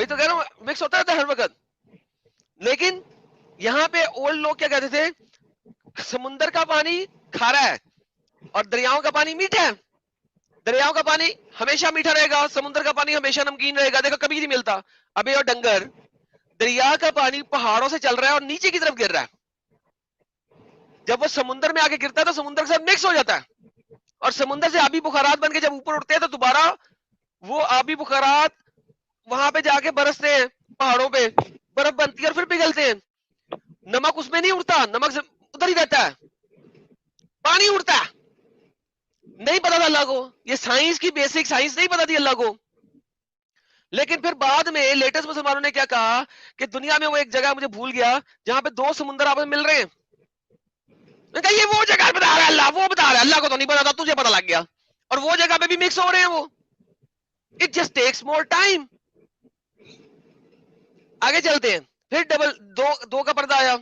وہی تو کہہ رہا ہوں مکس ہوتا رہتا ہے ہر وقت. لیکن یہاں پہ اولڈ لوگ کیا کہتے تھے, سمندر کا پانی کھارا ہے اور دریاؤں کا پانی میٹھا ہے. دریاؤں کا پانی ہمیشہ میٹھا رہے گا, سمندر کا پانی ہمیشہ نمکین رہے گا. دیکھو کبھی نہیں ملتا. ابے اور ڈنگر, دریا کا پانی پہاڑوں سے چل رہا ہے اور نیچے کی طرف گر رہا ہے. جب وہ سمندر میں آ کے گرتا ہے تو سمندر سے مکس ہو جاتا ہے, اور سمندر سے آبی بخارات بن کے جب اوپر اٹھتے ہیں تو دوبارہ وہ آبی بخارات وہاں پہ جا کے برستے ہیں, پہاڑوں پہ برف بنتی ہے اور پھر پگھلتے ہیں. نمک اس میں نہیں اڑتا, نمک ادھر ہی رہتا ہے, پانی اڑتا ہے. نہیں پتا تھا اللہ کو, یہ سائنس کی بیسک سائنس نہیں پتا تھی اللہ کو. لیکن پھر بعد میں لیٹسٹ مسلمانوں نے کیا کہا کہ دنیا میں وہ ایک جگہ مجھے بھول گیا جہاں پہ دو سمندر آپس میں مل رہے ہیں. میں کہا یہ وہ جگہ بتا رہا ہے اللہ, وہ بتا رہا ہے, اللہ کو تو نہیں پتا تھا, تجھے پتا لگ گیا. اور وہ جگہ پہ بھی مکس ہو رہے ہیں وہ. It just takes more time. آگے چلتے ہیں. پھر ڈبل دو کا پردہ آیا.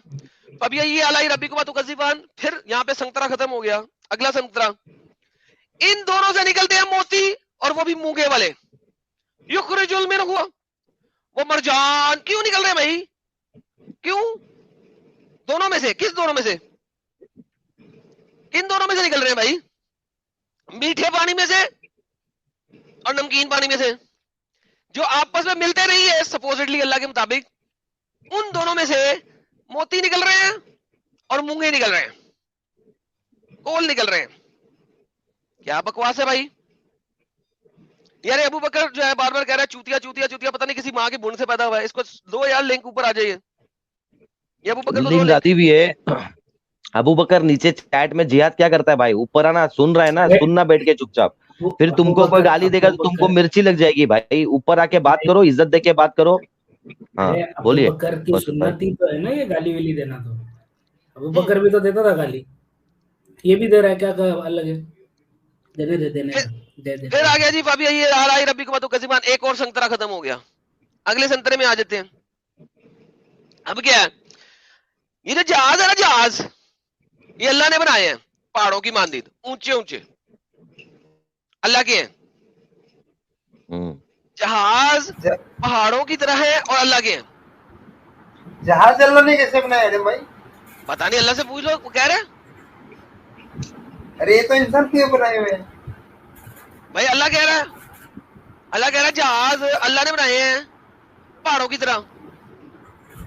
اب یہ اعلی ربی کو باتو کذبان. پھر یہاں پہ سنترا ختم ہو گیا. اگلا سنترا, ان دونوں سے نکلتے ہیں موتی, اور وہ بھی مونگے والے. یخرج المنہ, وہ مرجان. کیوں نکل رہے ہیں بھائی, کیوں؟ دونوں میں سے, کس دونوں میں سے, کن دونوں میں سے نکل رہے ہیں بھائی؟ میٹھے پانی میں سے اور نمکین پانی میں سے, جو آپس میں ملتے نہیں ہے سپوزٹلی اللہ کے مطابق. ان دونوں میں سے موتی نکل رہے ہیں اور مونگے نکل رہے ہیں, کول نکل رہے ہیں. کیا بکواس ہے بھائی. یار ابو بکر جو ہے بار بار کہہ رہا ہے چوتیا چوتیا چوتیا, پتہ نہیں کسی ماں کے بھون سے پیدا ہوا ہے. اس کو دو یار لنک اوپر آ جائیے. یہ ابو بکر کو دو لنک لنک. آتی بھی ہے. ابو بکر نیچے چیٹ میں جہاد کیا کرتا ہے بھائی, اوپر آنا سن رہا ہے نا, سننا بیٹھ کے چپ چاپ. پھر تم کو کوئی گالی دے گا تو تم کو مرچی لگ جائے گی بھائی. اوپر آ کے بات کرو, عزت دے کے بات کرو. ہاں ابو بولیے. بکر کی بس بھائی سنت ہی تو ہے نا یہ گالی ویلی دینا. تو ابو بکر بھی تو دیتا تھا گالی, یہ بھی دے رہا ہے. کیا الگ ہے, دینے دے دینے دے دے. پھر آ گیا جی ابھی یہ اعلی ربی کو باتو کذبان. ایک اور سنترا ختم ہو گیا. اگلے سنترے میں آ جاتے ہیں. اب کیا ہے, یہ جو جہاز ہے نا, جہاز یہ اللہ نے بنائے ہیں, پہاڑوں کی مانند اونچے اونچے اللہ کے ہیں. جہاز پہاڑوں کی طرح ہے اور اللہ کے ہیں. جہاز اللہ نے کیسے بنایا ہے بھائی؟ پتہ نہیں, اللہ سے پوچھ لو, وہ کہہ رہے ہیں. ارے یہ تو انسان کیوں بنائے ہوئے ہیں بھائی اللہ کہہ رہا ہے, اللہ کہہ رہا ہے جہاز اللہ نے بنائے ہیں پہاڑوں کی طرح.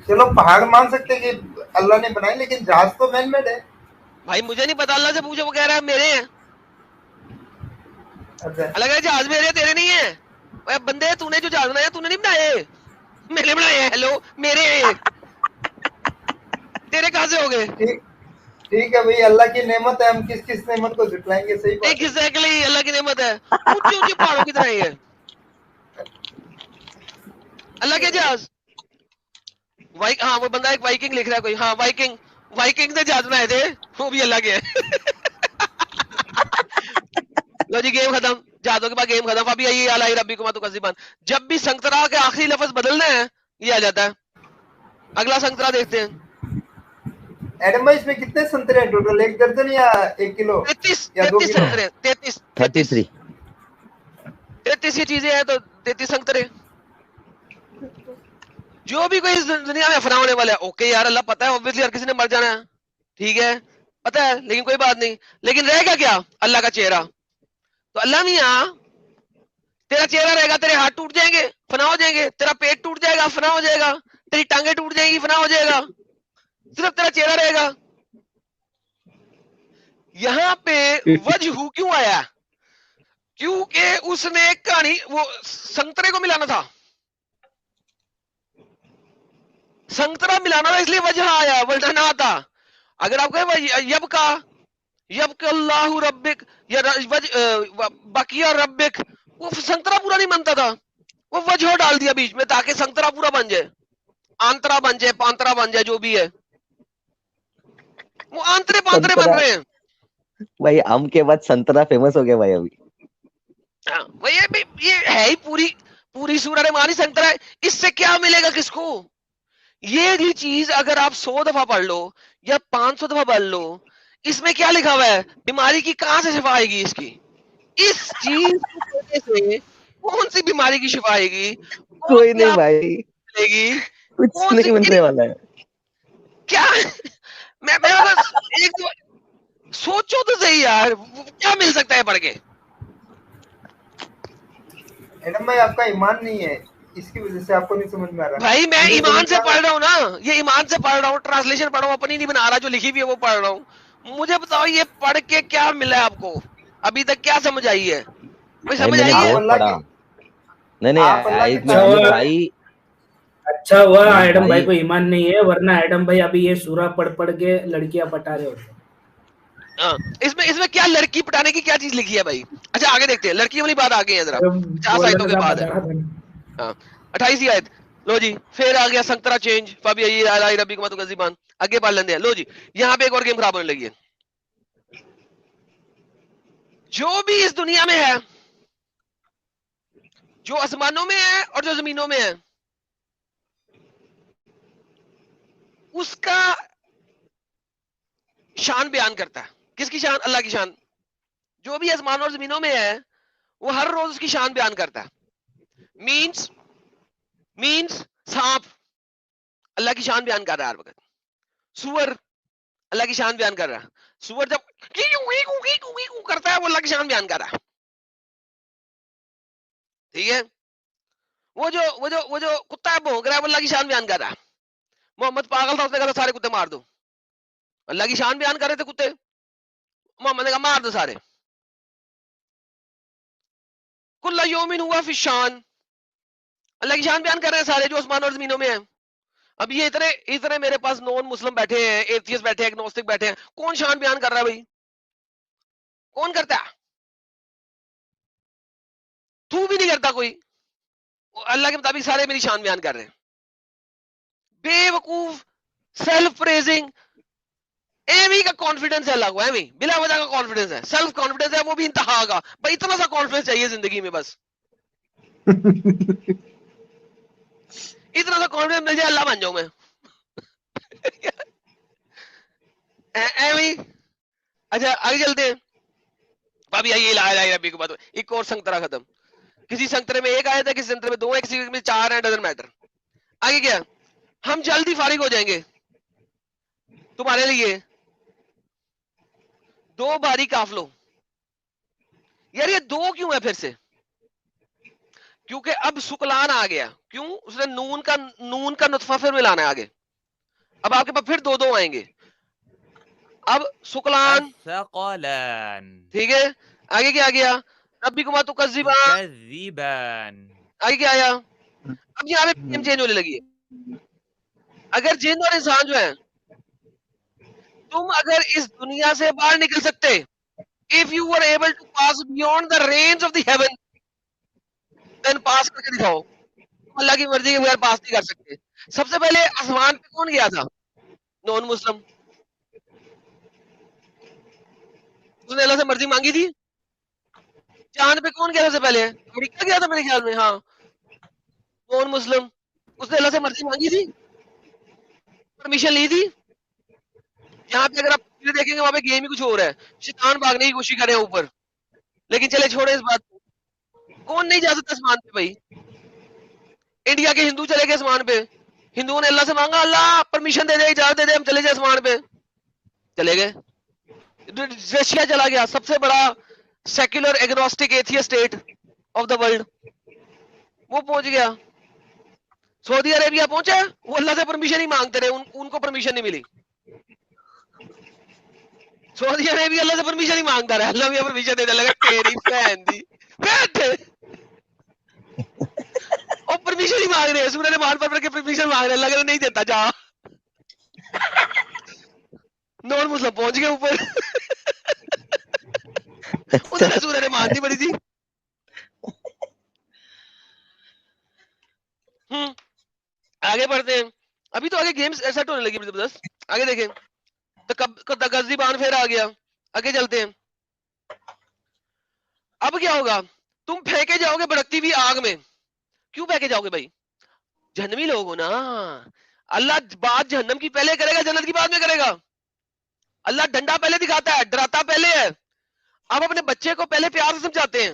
چلو پہاڑ مان سکتے کہ اللہ نے بنائے, لیکن جہاز تو مین میڈ ہے. بھائی مجھے نہیں پتا, اللہ سے پوچھو, وہ کہہ رہا ہے میرے ہیں. اچھا اللہ کہہ رہا ہے جہاز میرے ہیں, تیرے نہیں ہیں. اے بندے, تو نے جو جہاز بنایا تو نے نہیں بنائے, میں نے بنائے ہیں. ہیلو, میرے ہیں, تیرے کہاں سے ہو گئے؟ ٹھیک ہے بھائی, اللہ کی نعمت ہے, ہم کس کس نعمت کو جھٹلائیں گے. صحیح بات ہے. ایگزیکٹلی, اللہ کی نعمت ہے, اونچے اونچے پہاڑوں کی طرح ہی ہے اللہ کے جہاز. ہاں وہ بندہ ایک وائکنگ لکھ رہا ہے کوئی, ہاں وائکنگ نے جہاز بنائے تھے, وہ بھی اللہ کے ہیں. لو جی گیم ختم, جہازوں کے بعد گیم ختم. ابھی آئیے اعلی ربی کو باتو کذبان. جب بھی سنترا کے آخری لفظ بدلنا ہے یہ آ جاتا ہے. اگلا سنترا دیکھتے ہیں. ایڈم بھائی اس میں کتنے سنترے ہیں ٹوٹل, 1 درجن یا 1 کلو 33 یا 2 کلو؟ سنترے, 33. 33 ہی چیزیں ہیں تو 33 سنترے. جو بھی کوئی اس دنیا میں فنا ہونے والا ہے, اوکے یار اللہ پتا ہے, اوبویسلی ہر کسی نے مر جانا ہے, ٹھیک ہے پتا ہے, لیکن کوئی بات نہیں. لیکن رہے گا کیا؟ اللہ کا چہرہ. تو اللہ میاں تیرا چہرہ رہے گا, تیرے ہاتھ ٹوٹ جائیں گے, فنا ہو جائیں گے, تیرا پیٹ ٹوٹ جائے گا, فنا ہو جائے گا, تیری ٹانگیں ٹوٹ جائیں گی, فنا ہو جائے گا, صرف تیرا چہرہ رہے گا. یہاں پہ وجہ کیوں آیا؟ کیونکہ اس نے کہانی وہ سنترے کو ملانا تھا, سنترا ملانا تھا, اس لیے وجہ آیا, ورنہ نہ آتا. اگر آپ کہیں یبک اللہ ربک یا بقیہ ربک, وہ سنترا پورا نہیں بنتا تھا, وہ وجہ ڈال دیا بیچ میں تاکہ سنترا پورا بن جائے, آنترا بن جائے, پانترا بن جائے, جو بھی ہے وہ آنترے پانترے بن رہے ہیں. بھائی آم کے بعد سنترا فیمس ہو گیا بھائی ابھی. یہ ہے ہی پوری سورہ مانی سنترا ہے. اس سے کیا ملے گا کس کو؟ یہ چیز اگر آپ 100 دفعہ پڑھ لو یا 500 دفعہ پڑھ لو, اس میں کیا لکھا ہوا ہے؟ بیماری کی کہاں سے شفا آئے گی اس کی؟ اس چیز کی وجہ سے کون سی بیماری کی شفا آئے گی؟ کوئی نہیں بھائی, ملے گی کچھ کون سی نہیں ملنے والا ہے. کیا میں بس ایک سوچو تو صحیح یار, کیا مل سکتا ہے پڑھ کے؟ ایڈم بھائی آپ کا ایمان نہیں ہے, اس کی وجہ سے آپ کو نہیں سمجھ میں آ رہا. بھائی میں مجھے ایمان سمجھ سے میں آ پڑھ رہا رہا ہوں نا, یہ ایمان سے پڑھ رہا ہوں, ٹرانسلیشن پڑھ رہا ہوں, اپنی نہیں بنا رہا, جو لکھی ہوئی ہے وہ پڑھ رہا ہوں. مجھے بتاؤ یہ پڑھ کے کیا ملا ہے آپ کو, ابھی تک کیا سمجھ آئی ہے؟ کوئی بھائی سمجھ میں نے آئی ہے؟ آپ بہت اللہ پڑھا. کے نہیں آپ اللہ کے اچھا یہ ہوا, بھائی, اچھا ہوا یہ ایڈم بھائی بھائی کو ایمان نہیں ہے, ورنہ ایڈم بھائی ابھی یہ سورہ پڑھ پڑھ کے لڑکیاں پٹا رہے ہوتے. ہاں, اس میں کیا لڑکی پٹانے کی کیا چیز لکھی ہے بھائی؟ اچھا آگے دیکھتے ہیں, لڑکی والی بات آگے ہے ذرا, ارے 50 بول آیتوں رہا کے تھا, بعد ہے. بتا رہا تھا. ہاں 28 آیت. لو جی پھر آ گیا سنگترا چینج, فبی ای اعلی ربی کو تکذبان, آگے پڑھ لیندے ہیں. لو جی یہاں پہ ایک اور گیم خراب ہونے لگی ہے. جو بھی اس دنیا میں ہے, جو آسمانوں میں ہے اور جو زمینوں میں ہے, اس کا شان بیان کرتا ہے. کس کی شان؟ اللہ کی شان. جو بھی آسمانوں اور زمینوں میں ہے وہ ہر روز اس کی شان بیان کرتا ہے. مینس سانپ اللہ کی شان بیان کر رہا ہے ہر وقت. سور اللہ کی شان بیان کر رہا ہے. سور جب کرتا ہے وہ اللہ کی شان بیان کر رہا ہے. ٹھیک ہے, وہ جو کتا ہے بھونک رہا ہے وہ اللہ کی شان بیان کر رہا ہے. محمد پاگل تھا, اس نے کہا سارے کتے مار دو, اللہ کی شان بیان کر رہے تھے کتے, محمد نے کہا مار دو سارے. کل یومن ہوا فی الشان, اللہ کی شان بیان کر رہے ہیں سارے جو آسمان اور زمینوں میں ہیں. اب یہ اتنے میرے پاس نون مسلم بیٹھے ہیں, ایتھیسٹ بیٹھے ہیں, ایگنوسٹک بیٹھے ہیں, کون شان بیان کر رہا ہے بھائی؟ کون کرتا ہے؟ تو بھی نہیں کرتا کوئی. اللہ کے مطابق سارے میری شان بیان کر رہے ہیں. بے وقوف, سیلف پریزنگ, ایوی کا کانفیڈنس ہے اللہ کو, ایوی بلا وجہ کا کانفیڈنس ہے, سیلف کانفیڈنس ہے, وہ بھی انتہا کا. بھائی اتنا سا کانفیڈنس چاہیے زندگی میں, بس اتنا سا کانفیڈنس مل جائے اللہ بن جاؤں میں. ایوی. اچھا آگے چلتے ہیں. بھابی آئیے لا ربی کو بات, ایک اور سنگترا ختم. کسی سنگترے میں ایک آیا تھا, کسی سنگترے میں دو ہیں, کسی میں 4 ہیں, ڈزنٹ میٹر. آگے کیا, ہم جلدی فارغ ہو جائیں گے تمہارے لیے 2 باری قافلوں. یار یہ 2 کیوں ہے پھر سے؟ کیونکہ اب سکلان آ گیا. کیوں؟ اس نے نون کا نطفہ پھر ملانا ہے آگے. اب آپ کے پاس پھر 2 آئیں گے. اب سکلان, الثقلان ٹھیک ہے. آگے کیا آ گیا؟ ربی کما تکذبان. آگے کیا آیا؟ اب یہاں پہ گیم چینج ہونے لگی ہے. اگر جن اور انسان جو ہیں, تم اگر اس دنیا سے باہر نکل سکتے, if you were able to pass beyond the range of the heaven, then pass کر کے دکھاؤ. تم اللہ کی مرضی کے بغیر پاس نہیں کر سکتے. سب سے پہلے آسمان پہ کون گیا تھا؟ نون مسلم. اس نے اللہ سے مرضی مانگی تھی. چاند پہ کون گیا سب سے پہلے؟ امریکہ گیا تھا میرے خیال میں, ہاں نون مسلم. اس نے اللہ سے مرضی مانگی تھی, پرمیشن لی تھی. یہاں پہ اگر آپ دیکھیں گے وہاں پہ گیم ہی کچھ اور ہے, شیطان بھاگنے کی کوشش کرے اوپر. لیکن چلے چھوڑے اس بات کو. کون نہیں جا سکتا آسمان پہ بھائی؟ انڈیا کے ہندو چلے گئے آسمان پہ, ہندوؤں نے اللہ سے مانگا, اللہ پرمیشن دے دے, اجازت دے دے, ہم چلے جائیں آسمان پہ. چلے گئے. رشیا چلا گیا, سب سے بڑا secular agnostic atheist state of the world, وہ پہنچ گیا. سعودی عربیہ پہنچا, وہ اللہ سے پرمیشن ہی مانگتے رہے, ان کو پرمیشن نہیں ملی. سعودی عربیہ اللہ سے پرمیشن ہی مانگتا رہا, اللہ بھی پرمیشن دے دے لگا تیری بہن دی بیٹھ. اور پرمیشن ہی مانگ رہے, سورہ مان پر کے پرمیشن مانگ رہے, اللہ نہیں دیتا, جا. نون مسلم پہنچ گئے اوپر. ادھر سورہ نے مان دی بڑی تھی. آگے بڑھتے ہیں. ابھی تو آگے گیمز سیٹ ہونے لگی زبردست. آگے دیکھیں, تکذبان پھر آ گیا. آگے چلتے ہیں. اب کیا ہوگا؟ تم پھینکے جاؤ گے بھڑکتی ہوئی آگ میں. کیوں پھینکے جاؤ گے بھائی؟ جہنمی لوگ ہو نا. اللہ بات جہنم کی پہلے کرے گا, جنت کی بعد میں کرے گا. اللہ ڈنڈا پہلے دکھاتا ہے, ڈراتا پہلے ہے. آپ اپنے بچے کو پہلے پیار سے سمجھاتے ہیں.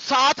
7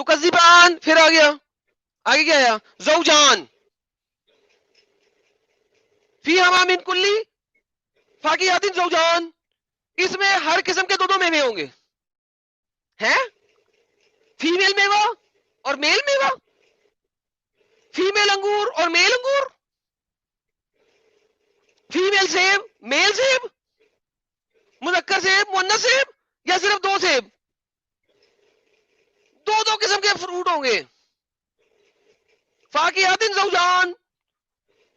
تو کذبان پھر آ گیا, آگے کیا آیا, زوجان فی ہما من کلی فاکہۃ زوجان, اس میں ہر قسم کے دو میوے ہوں گے ہیں, فیمیل میوہ اور میل میوہ, فیمیل انگور اور میل انگور, فیمیل سیب میل سیب, مذکر سیب مؤنث سیب, یا صرف دو سیب, دو قسم کے فروٹ ہوں گے. فاکہۃ زوجان,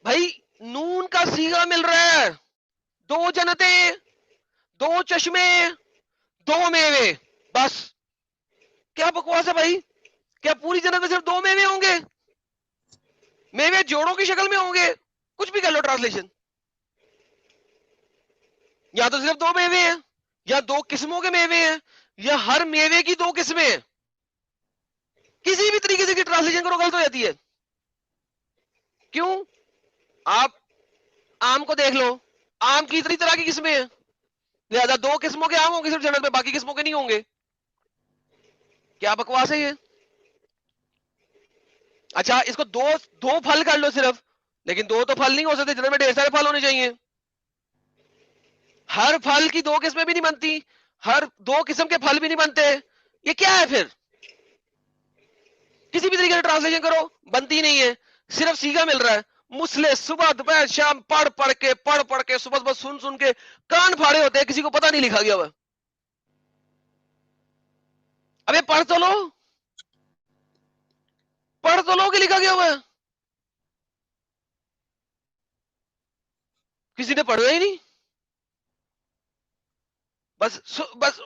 بھائی نون کا صیغہ مل رہا ہے, دو جنتیں, دو چشمے, دو میوے, بس. کیا بکواس ہے بھائی, کیا پوری جنت میں صرف دو میوے ہوں گے؟ میوے جوڑوں کی شکل میں ہوں گے, کچھ بھی کر لو ٹرانسلیشن, یا تو صرف دو میوے ہیں, یا دو قسموں کے میوے ہیں, یا ہر میوے کی دو قسمیں ہیں. کسی بھی طریقے سے ٹرانسلیشن کرو غلط ہو جاتی ہے. کیوں؟ آپ آم کو دیکھ لو, آم کی اتنی طرح کی قسمیں ہیں, لہذا دو قسموں کے آم ہوں گے صرف جنت میں, باقی قسموں کے نہیں ہوں گے. کیا بکواس ہے یہ؟ اچھا اس کو دو پھل کر لو صرف, لیکن دو تو پھل نہیں ہو سکتے, جنت میں ڈھیر سارے پھل ہونے چاہیے. ہر پھل کی دو قسمیں بھی نہیں بنتی, ہر دو قسم کے پھل بھی نہیں بنتے. یہ کیا ہے پھر؟ کسی بھی طریقے سے ٹرانسلیشن کرو بنتی نہیں ہے, صرف سیگا مل رہا ہے. مسلے صبح دوپہر شام پڑھ کے صبح سن کے کان پھاڑے ہوتے ہیں, کسی کو پتہ نہیں لکھا گیا ہوا. ابے پڑھ تو لو کہ لکھا گیا ہوا ہے, کسی نے پڑھا ہی نہیں. بس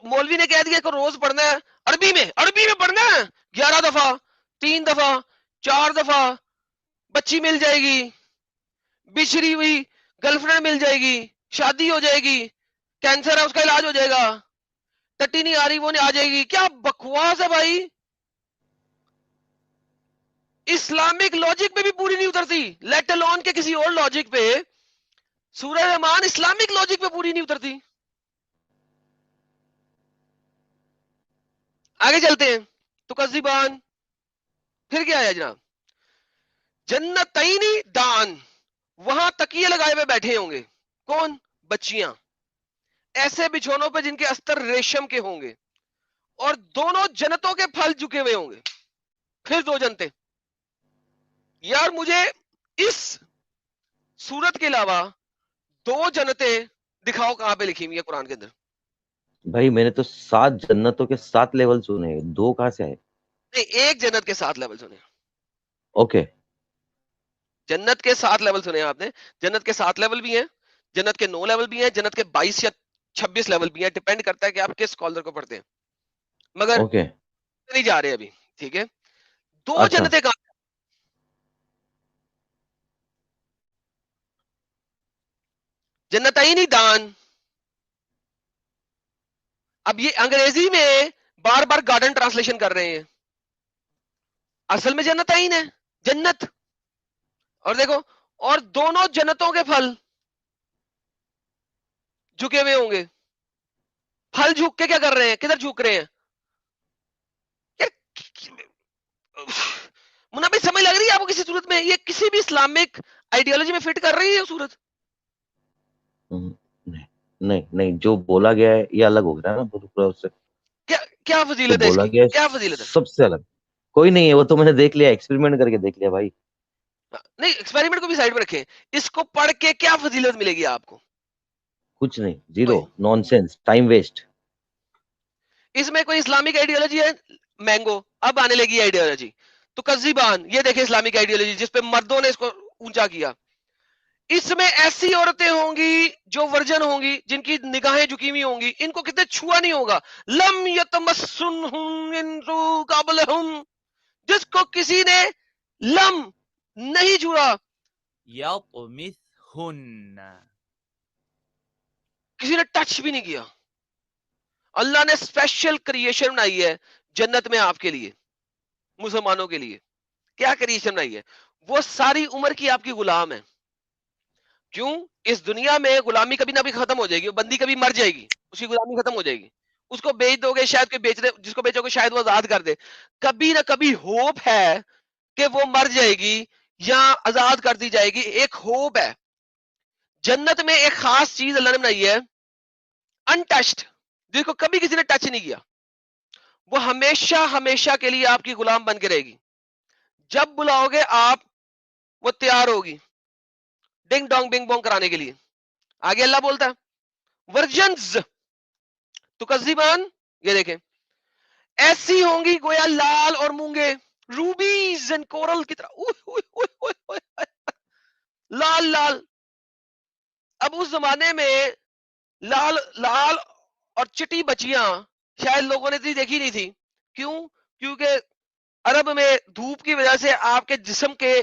مولوی نے کہہ دیا کہ روز پڑھنا ہے, عربی میں پڑھنا ہے 11 دفعہ 3 دفعہ 4 دفعہ, بچی مل جائے گی, بچھڑی ہوئی گرل فرینڈ مل جائے گی, شادی ہو جائے گی, کینسر ہے اس کا علاج ہو جائے گا, ٹٹی نہیں آ رہی وہ نہیں آ جائے گی. کیا بکواس ہے بھائی, اسلامک لاجک پہ بھی پوری نہیں اترتی, لیٹ الون کے کسی اور لاجک پہ. سورہ رحمان اسلامک لاجک پہ پوری نہیں اترتی. آگے چلتے ہیں. تو کذبان پھر کیا ہے جناب, جنتین دان, وہاں تکیے لگائے ہوئے بیٹھے ہوں گے. کون؟ بچیاں, ایسے بچھونوں پہ جن کے استر ریشم کے ہوں گے, اور دونوں جنتوں کے پھل جھکے ہوئے ہوں گے. پھر دو جنتیں. یار مجھے اس سورت کے علاوہ دو جنتیں دکھاؤ کہاں پہ لکھی ہوئی ہے قرآن کے اندر. بھائی میں نے تو 7 جنتوں کے 7 لیول سنے, 2 کہاں سے آئے؟ نہیں, ایک جنت کے 7 لیول سنے. اوکے, جنت کے 7 لیول سنے آپ نے. جنت کے 7 لیول بھی ہیں, جنت کے 9 لیول بھی ہیں, جنت کے 22 یا 26 لیول بھی ہیں, ڈیپینڈ کرتا ہے کہ آپ کس اسکالر کو پڑھتے ہیں. مگر اوکے, نہیں جا رہے ابھی, ٹھیک ہے. دو اچھا جنتیں کہاں؟ جنتین دان. اب یہ انگریزی میں بار بار گارڈن ٹرانسلیشن کر رہے ہیں, اصل میں جنتین ہے, جنت. اور دیکھو, اور دونوں جنتوں کے پھل جھکے ہوئے ہوں گے. پھل جھک کے کیا کر رہے ہیں, کدھر جھک رہے ہیں؟ منابع سمجھ لگ رہی ہے آپ کو کسی صورت میں؟ یہ کسی بھی اسلامک آئیڈیالوجی میں فٹ کر رہی ہے صورت؟ نہیں, جو بولا گیا ہے یہ الگ ہو گیا نا پورا اس سے. کیا جو فضیلت ہے اس بولا کی, گیا ہے کیا فضیلت ہے؟ سب سے الگ کوئی نہیں ہے, وہ تو میں نے دیکھ لیا, ایکسپیریمنٹ کر کے دیکھ لیا بھائی. نہیں, ایکسپیریمنٹ کو بھی سائڈ میں رکھیں, اس کو پڑھ کے کیا فضیلت ملے گی آپ کو؟ کچھ نہیں, zero, nonsense, time waste. اس میں کوئی اسلامک آئیڈیالوجی ہے؟ مینگو, اب آنے لگی آئیڈیالوجی. تو کذبان, یہ دیکھیں اسلامک آئیڈیالوجی جس پہ مردوں نے اس کو اونچا کیا. اس میں ایسی عورتیں ہوں گی جو ورجن ہوں گی, جن کی نگاہیں جھکی ہوئی ہوں گی, ان کو کتنے چھوا نہیں ہوگا. لم یتمسنہم انس قبلہم, جس کو کسی نے لم نہیں چھوا, يطمثهن, کسی نے ٹچ بھی نہیں کیا. اللہ نے اسپیشل کریشن بنائی ہے جنت میں آپ کے لیے, مسلمانوں کے لیے. کیا کریشن بنائی ہے؟ وہ ساری عمر کی آپ کی غلام ہے. کیوں؟ اس دنیا میں غلامی کبھی نہ بھی ختم ہو جائے گی, وہ بندی کبھی مر جائے گی, اس کی غلامی ختم ہو جائے گی. اس کو بیچ دو گے, شاید کوئی بیچ دے, جس کو بیچو گے شاید وہ آزاد کر دے. کبھی نہ کبھی ہوپ ہے کہ وہ مر جائے گی یا آزاد کر دی جائے گی, ایک ہوپ ہے. جنت میں ایک خاص چیز اللہ نے بنائی ہے, انٹچڈ, جس کو کبھی کسی نے ٹچ نہیں کیا. وہ ہمیشہ ہمیشہ کے لیے آپ کی غلام بن کے رہے گی. جب بلاؤ گے آپ, وہ تیار ہوگی ڈنگ ڈونگ بنگ بونگ کرانے کے لیے. آگے اللہ بولتا ہے ورجنز تکذبان, یہ دیکھیں ایسی ہوں گی گویا لال اور مونگے, روبیز اینڈ کورل کی طرح, لال لال. اب اس زمانے میں لال لال اور چٹی بچیاں شاید لوگوں نے دیکھی نہیں تھی. کیوں؟ کیونکہ عرب میں دھوپ کی وجہ سے آپ کے جسم کے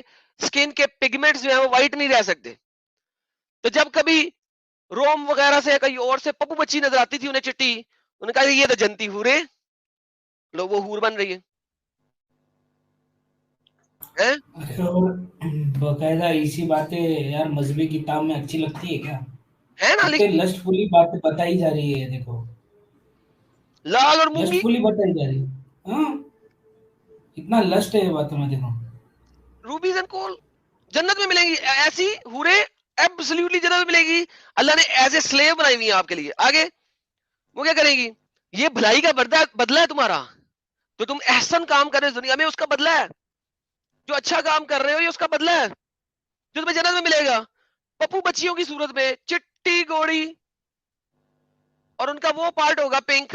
سکن کے پگمنٹس جو ہیں وہ وائٹ نہیں رہ سکتے. تو جب کبھی روم وغیرہ سے کہیں اور سے پپو بچی نظر آتی تھی انہیں چٹی, انہوں نے کہا یہ تو جنتی ہورے, لوگ وہ ہور بن رہی ہے. باقاعدہ ایسی باتیں یار مذہبی کتاب میں اچھی لگتی ہے کیا؟ ہے نا, کتنے لسٹ فلی باتیں بتائی جا رہی ہے, دیکھو لال اور لسٹ مونگی فلی بتائی جا رہی ہے. ہاں اتنا لسٹ ہے یہ باتوں میں, دیکھو روبیز اینڈ کول جنت میں ملیں گی ایسی ہورے, ایبسلیوٹلی جنت میں ملے گی. اللہ نے ایز اے سلیو بنائی ہوئی ہے آپ کے لیے. آگے وہ کیا کریں گی, یہ بھلائی کا بدلہ ہے تمہارا, تو تم احسن کام کر رہے ہو دنیا میں اس کا بدلہ ہے. جو اچھا کام کر رہے ہو یہ اس کا بدلہ ہے جو تمہیں جنت میں ملے گا. پپو بچیوں کی صورت میں چٹی گوڑی, اور ان کا وہ پارٹ ہوگا پنک.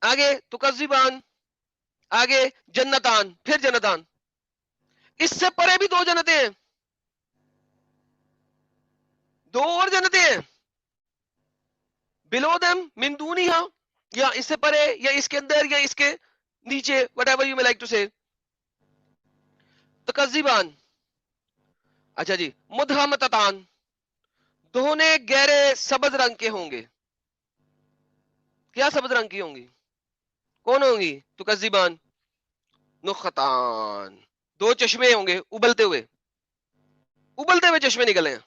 آگے تکذبان, آگے جنتان, پھر جنتان. اس سے پرے بھی دو جنتیں ہیں, دو اور جنتیں ہیں. بلو دم من دونہا, یا اس سے پرے یا اس کے اندر یا اس کے نیچے, وٹ ایور یو میں لائک ٹو سے. تکذبان, اچھا جی. مدھمتتان, دونوں گہرے سبز رنگ کے ہوں گے. کیا سبز رنگ کی ہوں گی؟ کون ہوں گی؟ تکذبان. نختان, دو چشمے ہوں گے ابلتے ہوئے, ابلتے ہوئے چشمے نکلے ہیں,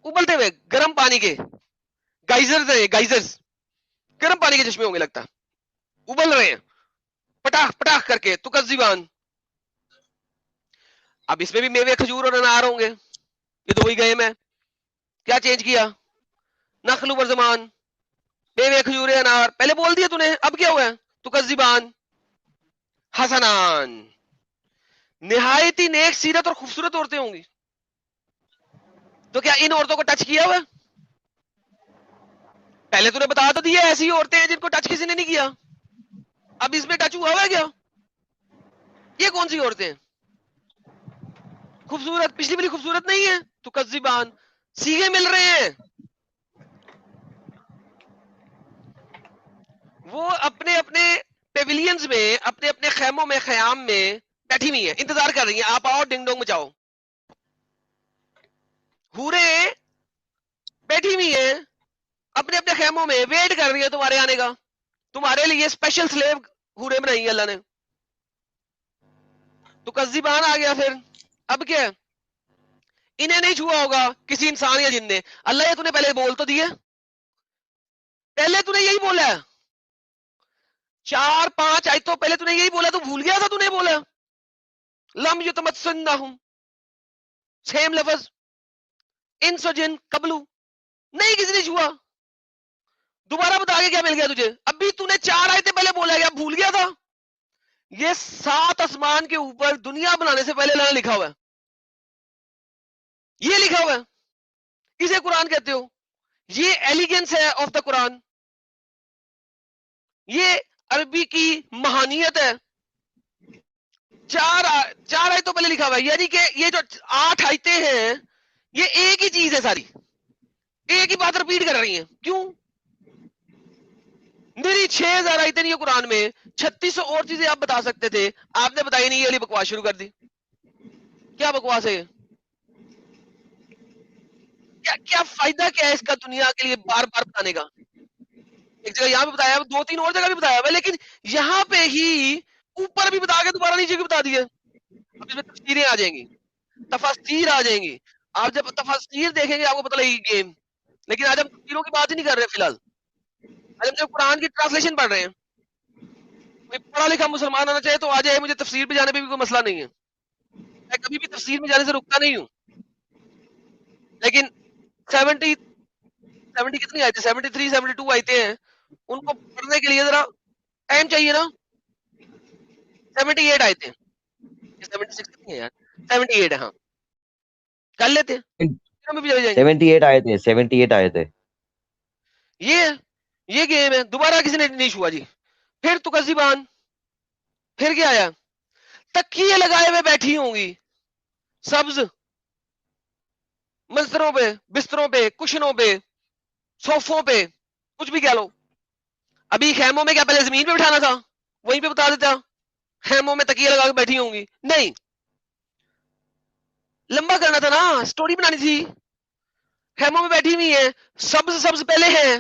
ابلتے ہوئے گرم پانی کے گائزرز ہیں, گائزرز گرم پانی کے چشمے ہوں گے, لگتا ابل رہے ہیں پٹاخ پٹاخ کر کے. تکذبان. اب اس میں بھی میوے کھجور اور انار ہوں گے, یہ تو وہی گئے میں, کیا چینج کیا؟ نخل و زمان, میوے کھجور انار پہلے بول دیا تو نے, اب کیا ہوا ہے؟ تکذبان. حسنان, نہایت ہی نیک سیرت اور خوبصورت عورتیں ہوں گی. تو کیا ان عورتوں کو ٹچ کیا ہوا؟ پہلے تو نے بتا تو دیا ایسی عورتیں ہیں جن کو ٹچ کسی نے نہیں کیا, اب اس میں ٹچ ہوا ہوا ہے کیا؟ یہ کون سی عورتیں ہیں؟ خوبصورت, پچھلی والی خوبصورت نہیں ہے. تکذبان, سیگے مل رہے ہیں. وہ اپنے اپنے پیویلینز میں, اپنے اپنے خیموں میں, خیام میں بیٹھی ہوئی ہیں, انتظار کر رہی ہیں آپ آؤ ڈنگ ڈونگ مچاؤ. ہورے بیٹھی ہوئی ہیں اپنے اپنے خیموں میں, ویٹ کر رہی ہے تمہارے آنے کا. تمہارے لیے اسپیشل سلیو ہورے بنائی ہے اللہ نے. تو تکذبان آ گیا. پھر اب کیا ہے؟ انہیں نہیں چھوا ہوگا کسی انسان یا جن نے. اللہ یہ تو نے پہلے بول تو دیا, پہلے تو نے یہی بولا ہے, 4-5 آیتوں پہلے تو نے یہی بولا, تو بھول گیا تھا تو نے بولا لم یتمسنہم, سیم لفظ, انس و جن قبلو, نہیں کسی نے چھوا. دوبارہ بتا کے کیا مل گیا تجھے؟ ابھی تو نے 4 آیتیں پہلے بولا گیا, بھول گیا تھا. یہ 7 آسمان کے اوپر دنیا بنانے سے پہلے اللہ نے لکھا ہوا ہے, یہ لکھا ہوا ہے, اسے قرآن کہتے ہو. یہ ایلیگنس ہے آف دا قرآن, یہ عربی کی مہانیت ہے. 4 آیتوں پہلے لکھا ہوا ہے, یعنی کہ یہ جو 8 آیتیں ہیں یہ ایک ہی چیز ہے, ساری ایک ہی بات رپیٹ کر رہی ہیں. کیوں؟ میری 6000 آیتیں نہیں قرآن میں, 3600 اور چیزیں آپ بتا سکتے تھے, آپ نے بتائی نہیں, یہ والی بکواس شروع کر دی. کیا بکواس ہے؟ کیا فائدہ کیا ہے اس کا دنیا کے لیے بار بار بتانے کا؟ ایک جگہ یہاں بھی بتایا, 2-3 اور جگہ بھی بتایا ہوا, لیکن یہاں پہ ہی اوپر بھی بتا کے دوبارہ نیچے بھی بتا دیے. اب اس میں تفسیریں آ جائیں گی, تفاسیر آ جائیں گی. آپ جب تفاسیر دیکھیں گے آپ کو پتہ لگے گی گیم لیکن آج ہم تفسیروں کی بات ہی نہیں کر رہے فی الحال. آج ہم جب قرآن کی ٹرانسلیشن پڑھ رہے ہیں. کوئی پڑھا لکھا مسلمان آنا چاہے تو آ جائے, مجھے تفسیر پہ جانے پہ بھی کوئی مسئلہ نہیں ہے, میں کبھی بھی تفسیر میں جانے سے رکتا نہیں ہوں. لیکن 70 کتنی آئے تھے, 73 72 آئے ہیں, ان کو پڑھنے کے لیے ذرا ٹائم چاہیے نا. 78 آئے تھے, 76 کتنی ہے یار, 78 ہے, ہاں کر لیتے ہیں, میں بھی چلے جائیں گے. 78 آئے تھے, 78 آئے تھے. یہ گیم ہے. دوبارہ کسی نے نہیں چھوا جی. پھر تو کذبان, پھر کیا آیا, تکیے لگائے ہوئے بیٹھی ہوں گی سبز, مستروں پہ, بستروں پہ, کشنوں پہ, صوفوں پہ, کچھ بھی کہہ لو. ابھی خیموں میں کیا پہلے زمین پہ بٹھانا تھا, وہیں پہ بتا دیتا خیموں میں تکیے لگا کے بیٹھی ہوں گی. نہیں, لمبا کرنا تھا نا, سٹوری بنانی تھی. خیموں میں بیٹھی ہوئی ہیں, سبز سبز پہلے ہیں,